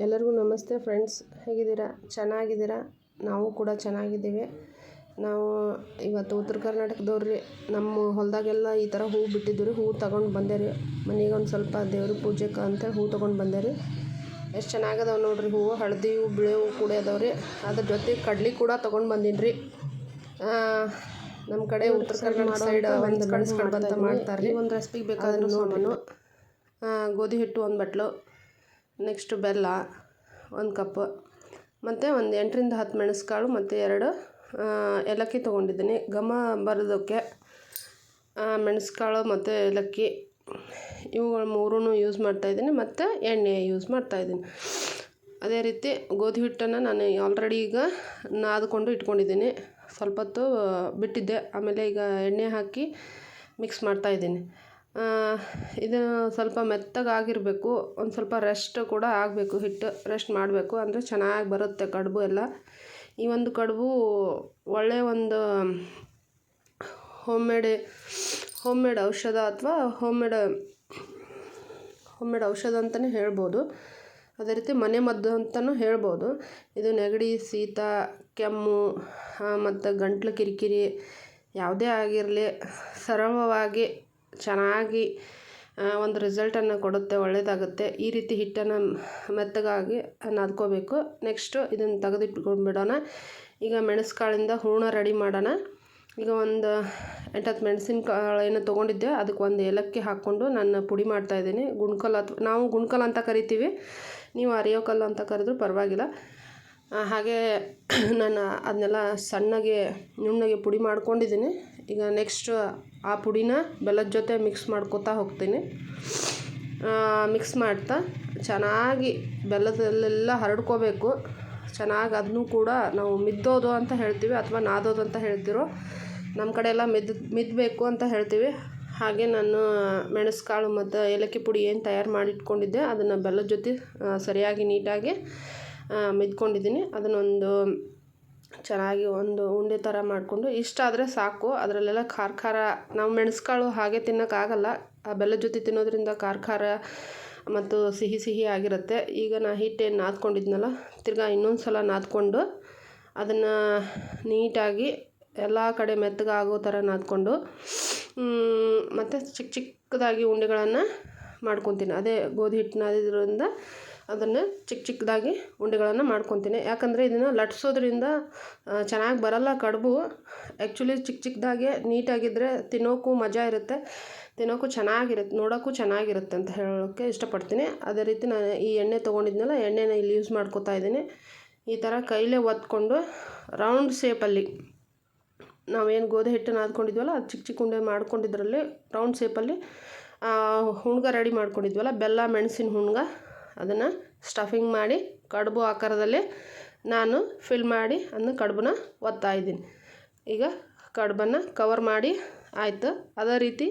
ಎಲ್ಲರಿಗೂ ನಮಸ್ತೆ ಫ್ರೆಂಡ್ಸ್, ಹೇಗಿದ್ದೀರಾ? ಚೆನ್ನಾಗಿದ್ದೀರಾ? ನಾವು ಕೂಡ ಚೆನ್ನಾಗಿದ್ದೀವಿ. ನಾವು ಇವತ್ತು ಉತ್ತರ ಕರ್ನಾಟಕದವ್ರಿ ನಮ್ಮ ಹೊಲದಾಗೆಲ್ಲ ಈ ಥರ ಹೂವು ಬಿಟ್ಟಿದ್ದೀವಿ. ಹೂವು ತೊಗೊಂಡು ಬಂದೆ ರೀ. ಮನೆಗೆ ಒಂದು ಸ್ವಲ್ಪ ದೇವ್ರ ಪೂಜೆಗೆ ಅಂತೇಳಿ ಹೂವು ತೊಗೊಂಡು ಬಂದೆ ರೀ. ಎಷ್ಟು ಚೆನ್ನಾಗದಾವೆ ನೋಡ್ರಿ ಹೂವು. ಹಳದಿ ಹೂವು, ಬಿಳಿ ಹೂವು ಕೂಡ ಅದಾವೆ ರೀ. ಅದ್ರ ಜೊತೆ ಕಡ್ಲಿ ಕೂಡ ತೊಗೊಂಡು ಬಂದೀನಿ ರೀ. ನಮ್ಮ ಕಡೆ ಉತ್ತರ ಕರ್ನಾಟಕ ಸೈಡ್ ಒಂದು ಮೆಣಸು ಕಡ್ಬು ಅಂತ ಮಾಡ್ತಾರೆ ರೀ. ಒಂದು ರೆಸಿಪಿಗೆ ಬೇಕಾದ್ರೆ ಸಾಮಾನು ಗೋಧಿ ಹಿಟ್ಟು 1 ಬಟ್ಲು, ನೆಕ್ಸ್ಟ್ ಬೆಲ್ಲ 1 ಕಪ್, ಮತ್ತು ಒಂದು 8ರಿಂದ 10 ಮೆಣಸುಕಾಳು ಮತ್ತು 2 ಏಲಕ್ಕಿ ತೊಗೊಂಡಿದ್ದೀನಿ ಘಮ ಬರೋದಕ್ಕೆ. ಮೆಣಸುಕಾಳು ಮತ್ತು ಏಲಕ್ಕಿ ಇವುಗಳು ಮೂರೂ ಯೂಸ್ ಮಾಡ್ತಾಯಿದ್ದೀನಿ, ಮತ್ತು ಎಣ್ಣೆ ಯೂಸ್ ಮಾಡ್ತಾಯಿದ್ದೀನಿ. ಅದೇ ರೀತಿ ಗೋಧಿ ಹಿಟ್ಟನ್ನು ನಾನು ಆಲ್ರೆಡಿ ಈಗ ನಾದ್ಕೊಂಡು ಇಟ್ಕೊಂಡಿದ್ದೀನಿ. ಸ್ವಲ್ಪ ಹೊತ್ತು ಬಿಟ್ಟಿದ್ದೆ, ಆಮೇಲೆ ಈಗ ಎಣ್ಣೆ ಹಾಕಿ ಮಿಕ್ಸ್ ಮಾಡ್ತಾಯಿದ್ದೀನಿ. ಇದು ಸ್ವಲ್ಪ ಮೆತ್ತಗಾಗಿರಬೇಕು, ಒಂದು ಸ್ವಲ್ಪ ರೆಸ್ಟ್ ಕೂಡ ಆಗಬೇಕು. ಹಿಟ್ಟು ರೆಸ್ಟ್ ಮಾಡಬೇಕು, ಅಂದರೆ ಚೆನ್ನಾಗಿ ಬರುತ್ತೆ ಕಡುಬು ಎಲ್ಲ. ಈ ಒಂದು ಕಡುಬು ಒಳ್ಳೆಯ ಒಂದು ಹೋಮ್ ಮೇಡ್ ಔಷಧ ಅಥವಾ ಹೋಮ್ ಮೇಡ್ ಔಷಧ ಅಂತಲೇ ಹೇಳ್ಬೋದು. ಅದೇ ರೀತಿ ಮನೆ ಮದ್ದು ಅಂತಲೂ ಹೇಳ್ಬೋದು. ಇದು ನೆಗಡಿ, ಶೀತ, ಕೆಮ್ಮು ಮತ್ತು ಗಂಟ್ಲು ಕಿರಿಕಿರಿ ಯಾವುದೇ ಆಗಿರಲಿ ಸರಳವಾಗಿ ಚೆನ್ನಾಗಿ ಒಂದು ರಿಸಲ್ಟನ್ನು ಕೊಡುತ್ತೆ, ಒಳ್ಳೆಯದಾಗುತ್ತೆ. ಈ ರೀತಿ ಹಿಟ್ಟನ್ನು ಮೆತ್ತಗಾಗಿ ನಾದ್ಕೋಬೇಕು. ನೆಕ್ಸ್ಟು ಇದನ್ನು ತೆಗೆದಿಟ್ಕೊಂಡ್ಬಿಡೋಣ. ಈಗ ಮೆಣಸುಕಾಳಿಂದ ಹೂರಣ ರೆಡಿ ಮಾಡೋಣ. ಈಗ ಒಂದು 8-10 ಮೆಣಸಿನಕಾಳು ಏನು ತೊಗೊಂಡಿದ್ದೆ, ಅದಕ್ಕೆ ಒಂದು ಏಲಕ್ಕಿ ಹಾಕ್ಕೊಂಡು ನಾನು ಪುಡಿ ಮಾಡ್ತಾಯಿದ್ದೀನಿ. ಗುಣ್ಕಲ್ ಅಥವಾ ನಾವು ಗುಣ್ಕಲ್ ಅಂತ ಕರಿತೀವಿ, ನೀವು ಅರಿಯೋಕಲ್ಲು ಅಂತ ಕರೆದ್ರೂ ಪರವಾಗಿಲ್ಲ. ಹಾಗೆ ನಾನು ಅದನ್ನೆಲ್ಲ ಸಣ್ಣಗೆ ನುಣ್ಣಗೆ ಪುಡಿ ಮಾಡ್ಕೊಂಡಿದ್ದೀನಿ. ಈಗ ನೆಕ್ಸ್ಟ್ ಆ ಪುಡಿನ ಬೆಲ್ಲದ ಜೊತೆ ಮಿಕ್ಸ್ ಮಾಡ್ಕೊತಾ ಹೋಗ್ತೀನಿ. ಮಿಕ್ಸ್ ಮಾಡ್ತಾ ಚೆನ್ನಾಗಿ ಬೆಲ್ಲದಲ್ಲೆಲ್ಲ ಹರಡ್ಕೋಬೇಕು ಚೆನ್ನಾಗಿ. ಅದನ್ನು ಕೂಡ ನಾವು ಮಿದ್ದೋದು ಅಂತ ಹೇಳ್ತೀವಿ ಅಥವಾ ನಾದೋದು ಅಂತ ಹೇಳ್ತಿರೋ. ನಮ್ಮ ಕಡೆ ಎಲ್ಲ ಮಿದ್ದಬೇಕು ಅಂತ ಹೇಳ್ತೀವಿ. ಹಾಗೆ ನಾನು ಮೆಣಸುಕಾಳು ಮತ್ತು ಏಲಕ್ಕಿ ಪುಡಿ ಏನು ತಯಾರು ಮಾಡಿಟ್ಕೊಂಡಿದ್ದೆ ಅದನ್ನು ಬೆಲ್ಲದ ಜೊತೆ ಸರಿಯಾಗಿ ನೀಟಾಗಿ ಮಿದ್ಕೊಂಡಿದ್ದೀನಿ. ಅದನ್ನೊಂದು ಚೆನ್ನಾಗಿ ಒಂದು ಉಂಡೆ ಥರ ಮಾಡಿಕೊಂಡು, ಇಷ್ಟ ಆದರೆ ಸಾಕು. ಅದರಲ್ಲೆಲ್ಲ ಖಾರ ನಾವು ಮೆಣಸುಕಾಳು ಹಾಗೆ ತಿನ್ನೋಕ್ಕಾಗಲ್ಲ. ಆ ಬೆಲ್ಲದ ಜೊತೆ ತಿನ್ನೋದ್ರಿಂದ ಖಾರ ಮತ್ತು ಸಿಹಿ ಆಗಿರುತ್ತೆ. ಈಗ ಹಿಟ್ಟೇನು ನಾದ್ಕೊಂಡಿದ್ನಲ್ಲ, ತಿರ್ಗಾ ಇನ್ನೊಂದು ಸಲ ನಾದ್ಕೊಂಡು ಅದನ್ನು ನೀಟಾಗಿ ಎಲ್ಲ ಕಡೆ ಮೆತ್ತಗಾಗೋ ಥರ ನಾದ್ಕೊಂಡು ಮತ್ತು ಚಿಕ್ಕದಾಗಿ ಉಂಡೆಗಳನ್ನು ಮಾಡ್ಕೊತೀನಿ. ಅದೇ ಗೋಧಿ ಹಿಟ್ಟು ನಾದಿದ್ರಿಂದ ಅದನ್ನು ಚಿಕ್ಕದಾಗಿ ಉಂಡೆಗಳನ್ನು ಮಾಡ್ಕೊತೀನಿ. ಯಾಕಂದರೆ ಇದನ್ನು ಲಟ್ಸೋದ್ರಿಂದ ಚೆನ್ನಾಗಿ ಬರಲ್ಲ ಕಡುಬು. ಆ್ಯಕ್ಚುಲಿ ಚಿಕ್ಕದಾಗೆ ನೀಟಾಗಿದ್ದರೆ ತಿನ್ನೋಕ್ಕೂ ಮಜಾ ಇರುತ್ತೆ, ತಿನ್ನೋಕ್ಕೂ ಚೆನ್ನಾಗಿರುತ್ತೆ, ನೋಡೋಕ್ಕೂ ಚೆನ್ನಾಗಿರುತ್ತೆ ಅಂತ ಹೇಳೋಕ್ಕೆ ಇಷ್ಟಪಡ್ತೀನಿ. ಅದೇ ರೀತಿ ನಾನು ಈ ಎಣ್ಣೆ ತೊಗೊಂಡಿದ್ನಲ್ಲ, ಎಣ್ಣೆನ ಇಲ್ಲಿ ಯೂಸ್ ಮಾಡ್ಕೊತಾ ಇದ್ದೀನಿ. ಈ ಥರ ಕೈಲೇ ಒತ್ಕೊಂಡು ರೌಂಡ್ ಶೇಪಲ್ಲಿ ನಾವೇನು ಗೋಧಿ ಹಿಟ್ಟು ನಾದ್ಕೊಂಡಿದ್ವಲ್ಲ, ಅದು ಚಿಕ್ಕ ಉಂಡೆ ಮಾಡ್ಕೊಂಡಿದ್ರಲ್ಲಿ ರೌಂಡ್ ಶೇಪಲ್ಲಿ ಹುಣ್ಗ ರೆಡಿ ಮಾಡ್ಕೊಂಡಿದ್ವಲ್ಲ, ಬೆಲ್ಲ ಮೆಣಸಿನ ಹುಣ್ಗ, ಅದನ್ನು ಸ್ಟಫಿಂಗ್ ಮಾಡಿ ಕಡುಬು ಆಕಾರದಲ್ಲಿ ನಾನು ಫಿಲ್ ಮಾಡಿ ಅದನ್ನ ಕಡುಬನ್ನ ಒತ್ತಾಯಿದ್ದೀನಿ. ಈಗ ಕಡುಬನ್ನು ಕವರ್ ಮಾಡಿ ಆಯಿತು. ಅದೇ ರೀತಿ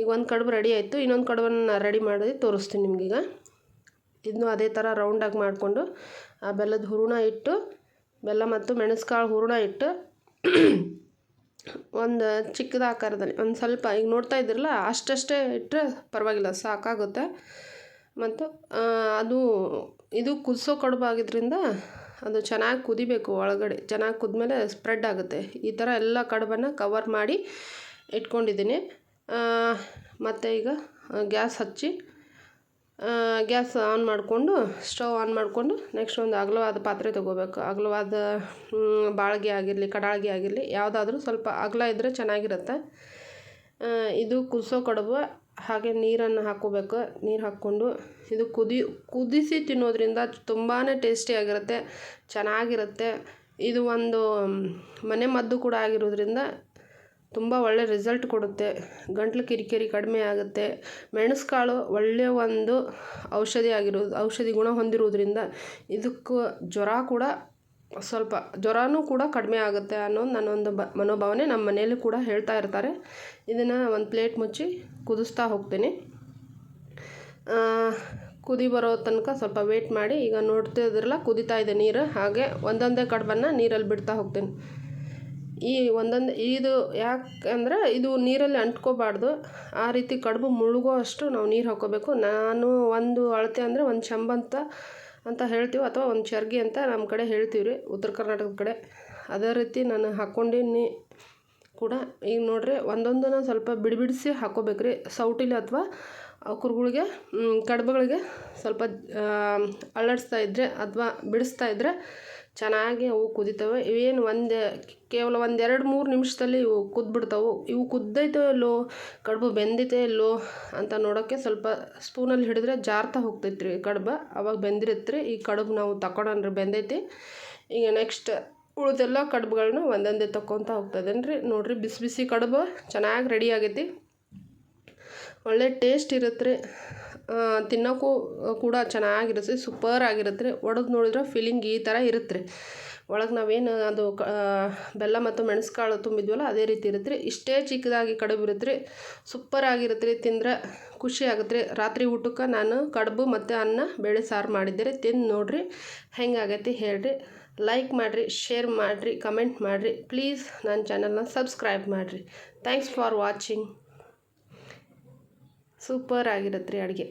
ಈಗ ಒಂದು ಕಡುಬು ರೆಡಿ ಆಯಿತು. ಇನ್ನೊಂದು ಕಡುಬನ್ನು ರೆಡಿ ಮಾಡಿ ತೋರಿಸ್ತೀನಿ ನಿಮಗೀಗ. ಇದನ್ನು ಅದೇ ಥರ ರೌಂಡಾಗಿ ಮಾಡಿಕೊಂಡು ಆ ಬೆಲ್ಲದ ಹೂರಣ ಇಟ್ಟು, ಬೆಲ್ಲ ಮತ್ತು ಮೆಣಸುಕಾಳು ಹೂರಣ ಇಟ್ಟು ಒಂದು ಚಿಕ್ಕದ ಆಕಾರದಲ್ಲಿ ಒಂದು ಸ್ವಲ್ಪ ಈಗ ನೋಡ್ತಾ ಇದ್ದಿರಲ್ಲ ಅಷ್ಟೇ ಇಟ್ಟರೆ ಪರವಾಗಿಲ್ಲ, ಸಾಕಾಗುತ್ತೆ. ಮತ್ತು ಇದು ಕುದಿಸೋ ಕಡುಬು ಆಗಿದ್ದರಿಂದ ಅದು ಚೆನ್ನಾಗಿ ಕುದಿಬೇಕು. ಒಳಗಡೆ ಚೆನ್ನಾಗಿ ಕುದ್ಮೇಲೆ ಸ್ಪ್ರೆಡ್ ಆಗುತ್ತೆ. ಈ ಥರ ಎಲ್ಲ ಕಡುಬನ್ನು ಕವರ್ ಮಾಡಿ ಇಟ್ಕೊಂಡಿದ್ದೀನಿ. ಮತ್ತು ಈಗ ಗ್ಯಾಸ್ ಹಚ್ಚಿ ಗ್ಯಾಸ್ ಆನ್ ಮಾಡಿಕೊಂಡು ಸ್ಟವ್ ಆನ್ ಮಾಡಿಕೊಂಡು ನೆಕ್ಸ್ಟ್ ಒಂದು ಅಗಲವಾದ ಪಾತ್ರೆ ತೊಗೋಬೇಕು. ಅಗಲವಾದ ಬಾಳಿಗೆ ಆಗಿರಲಿ, ಕಡಾಳಿಗೆ ಆಗಿರಲಿ, ಯಾವುದಾದ್ರೂ ಸ್ವಲ್ಪ ಅಗಲ ಇದ್ದರೆ ಚೆನ್ನಾಗಿರುತ್ತೆ. ಇದು ಕುದಿಸೋ ಕಡುಬು. ಹಾಗೆ ನೀರನ್ನು ಹಾಕ್ಕೋಬೇಕು. ನೀರು ಹಾಕ್ಕೊಂಡು ಇದು ಕುದಿಸಿ ತಿನ್ನೋದ್ರಿಂದ ತುಂಬಾ ಟೇಸ್ಟಿಯಾಗಿರುತ್ತೆ, ಚೆನ್ನಾಗಿರುತ್ತೆ. ಇದು ಒಂದು ಮನೆ ಮದ್ದು ಕೂಡ ಆಗಿರೋದ್ರಿಂದ ತುಂಬ ಒಳ್ಳೆ ರಿಸಲ್ಟ್ ಕೊಡುತ್ತೆ. ಗಂಟ್ಲು ಕಿರಿಕಿರಿ ಕಡಿಮೆ ಆಗುತ್ತೆ. ಮೆಣಸುಕಾಳು ಒಳ್ಳೆಯ ಒಂದು ಔಷಧಿ ಗುಣ ಹೊಂದಿರೋದ್ರಿಂದ ಇದಕ್ಕೂ ಜ್ವರನೂ ಕೂಡ ಕಡಿಮೆ ಆಗುತ್ತೆ ಅನ್ನೋದು ನನ್ನೊಂದು ಮನೋಭಾವನೆ. ನಮ್ಮ ಮನೆಯಲ್ಲೂ ಕೂಡ ಹೇಳ್ತಾ ಇರ್ತಾರೆ. ಇದನ್ನು ಒಂದು ಪ್ಲೇಟ್ ಮುಚ್ಚಿ ಕುದಿಸ್ತಾ ಹೋಗ್ತೀನಿ. ಕುದಿ ಬರೋ ತನಕ ಸ್ವಲ್ಪ ವೇಟ್ ಮಾಡಿ. ಈಗ ನೋಡ್ತಿದ್ರಲ್ಲ ಕುದಿತಾ ಇದೆ ನೀರು. ಹಾಗೆ ಒಂದೊಂದೇ ಕಡುಬನ್ನು ನೀರಲ್ಲಿ ಬಿಡ್ತಾ ಹೋಗ್ತೀನಿ. ಇದು ಯಾಕಂದರೆ ಇದು ನೀರಲ್ಲಿ ಅಂಟ್ಕೋಬಾರ್ದು. ಆ ರೀತಿ ಕಡುಬು ಮುಳುಗೋ ಅಷ್ಟು ನಾವು ನೀರು ಹಾಕ್ಕೋಬೇಕು. ನಾನು ಒಂದು ಅಳತೆ ಅಂದರೆ ಒಂದು ಚಂಬಂತ ಅಂತ ಹೇಳ್ತೀವಿ, ಅಥವಾ ಒಂದು ಚರ್ಗಿ ಅಂತ ನಮ್ಮ ಕಡೆ ಹೇಳ್ತೀವಿ ರೀ, ಉತ್ತರ ಕರ್ನಾಟಕದ ಕಡೆ. ಅದೇ ರೀತಿ ನಾನು ಹಾಕ್ಕೊಂಡೀನಿ ಕೂಡ. ಈಗ ನೋಡ್ರಿ ಒಂದೊಂದನ್ನು ಸ್ವಲ್ಪ ಬಿಡಿಸಿ ಹಾಕ್ಕೋಬೇಕ್ರಿ ಸೌಟಿಲಿ ಅಥವಾ ಕುರುಗಳಿಗೆ ಕಡುಬುಗಳಿಗೆ ಸ್ವಲ್ಪ ಅಳ್ಳಾಡಿಸ್ತಾ ಇದ್ದರೆ ಅಥವಾ ಬಿಡಿಸ್ತಾ ಇದ್ದರೆ ಚೆನ್ನಾಗಿ ಅವು ಕುದಿತವೆ. ಇವೇನು ಕೇವಲ 1-2-3 ನಿಮಿಷದಲ್ಲಿ ಇವು ಕುದ್ಬಿಡ್ತಾವೆ. ಇವು ಕುದ್ದೈತೋ ಇಲ್ಲೋ, ಕಡುಬು ಬೆಂದಿತೋ ಇಲ್ಲೋ ಅಂತ ನೋಡೋಕ್ಕೆ ಸ್ವಲ್ಪ ಸ್ಪೂನಲ್ಲಿ ಹಿಡಿದ್ರೆ ಜಾರ್ತಾ ಹೋಗ್ತೈತೆ ರೀ ಕಡುಬು, ಅವಾಗ ಬೆಂದಿರುತ್ತೆ ರೀ. ಈ ಕಡುಬು ನಾವು ತಗೊಳನ್ರಿ, ಬೆಂದೈತಿ. ಈಗ ನೆಕ್ಸ್ಟ್ ಉಳಿದೆಲ್ಲ ಕಡುಬುಗಳನ್ನ ಒಂದೊಂದೇ ತಗೊತಾ ಹೋಗ್ತದೇನು ರೀ. ನೋಡಿರಿ ಬಿಸಿ ಬಿಸಿ ಕಡುಬು ಚೆನ್ನಾಗಿ ರೆಡಿ ಆಗೈತಿ. ಒಳ್ಳೆ ಟೇಸ್ಟ್ ಇರುತ್ತೆ ರೀ, ತಿನ್ನೋಕ್ಕೂ ಕೂಡ ಚೆನ್ನಾಗಿರುತ್ತೆ, ಸೂಪರ್ ಆಗಿರುತ್ತೆ ರೀ. ಒಡೆದು ನೋಡಿದ್ರೆ ಫೀಲಿಂಗ್ ಈ ಥರ ಇರುತ್ತೆ ರೀ. ಒಳಗೆ ನಾವೇನು ಅದು ಬೆಲ್ಲ ಮತ್ತು ಮೆಣಸುಕಾಳು ತುಂಬಿದ್ವಲ್ಲ ಅದೇ ರೀತಿ ಇರುತ್ತೆ ರೀ. ಇಷ್ಟೇ ಚಿಕ್ಕದಾಗಿ ಕಡುಬು ಇರುತ್ತೆ ರೀ, ಸೂಪರ್ ಆಗಿರುತ್ತೆ ರೀ. ತಿಂದ್ರೆ ಖುಷಿ ಆಗುತ್ತೆ ರೀ. ರಾತ್ರಿ ಊಟಕ್ಕೆ ನಾನು ಕಡುಬು ಮತ್ತು ಅನ್ನ ಬೇಳೆ ಸಾರು ಮಾಡಿದ್ದೆ ರೀ. ತಿಂದು ನೋಡಿರಿ ಹೆಂಗಾಗೈತಿ ಹೇಳ್ರಿ. ಲೈಕ್ ಮಾಡಿರಿ, ಶೇರ್ ಮಾಡಿರಿ, ಕಮೆಂಟ್ ಮಾಡಿರಿ. ಪ್ಲೀಸ್ ನನ್ನ ಚಾನಲ್ನ ಸಬ್ಸ್ಕ್ರೈಬ್ ಮಾಡಿರಿ. Thanks for watching. ಸೂಪರ್ ಆಗಿರುತ್ತೆ ರೀ ಅಡುಗೆ.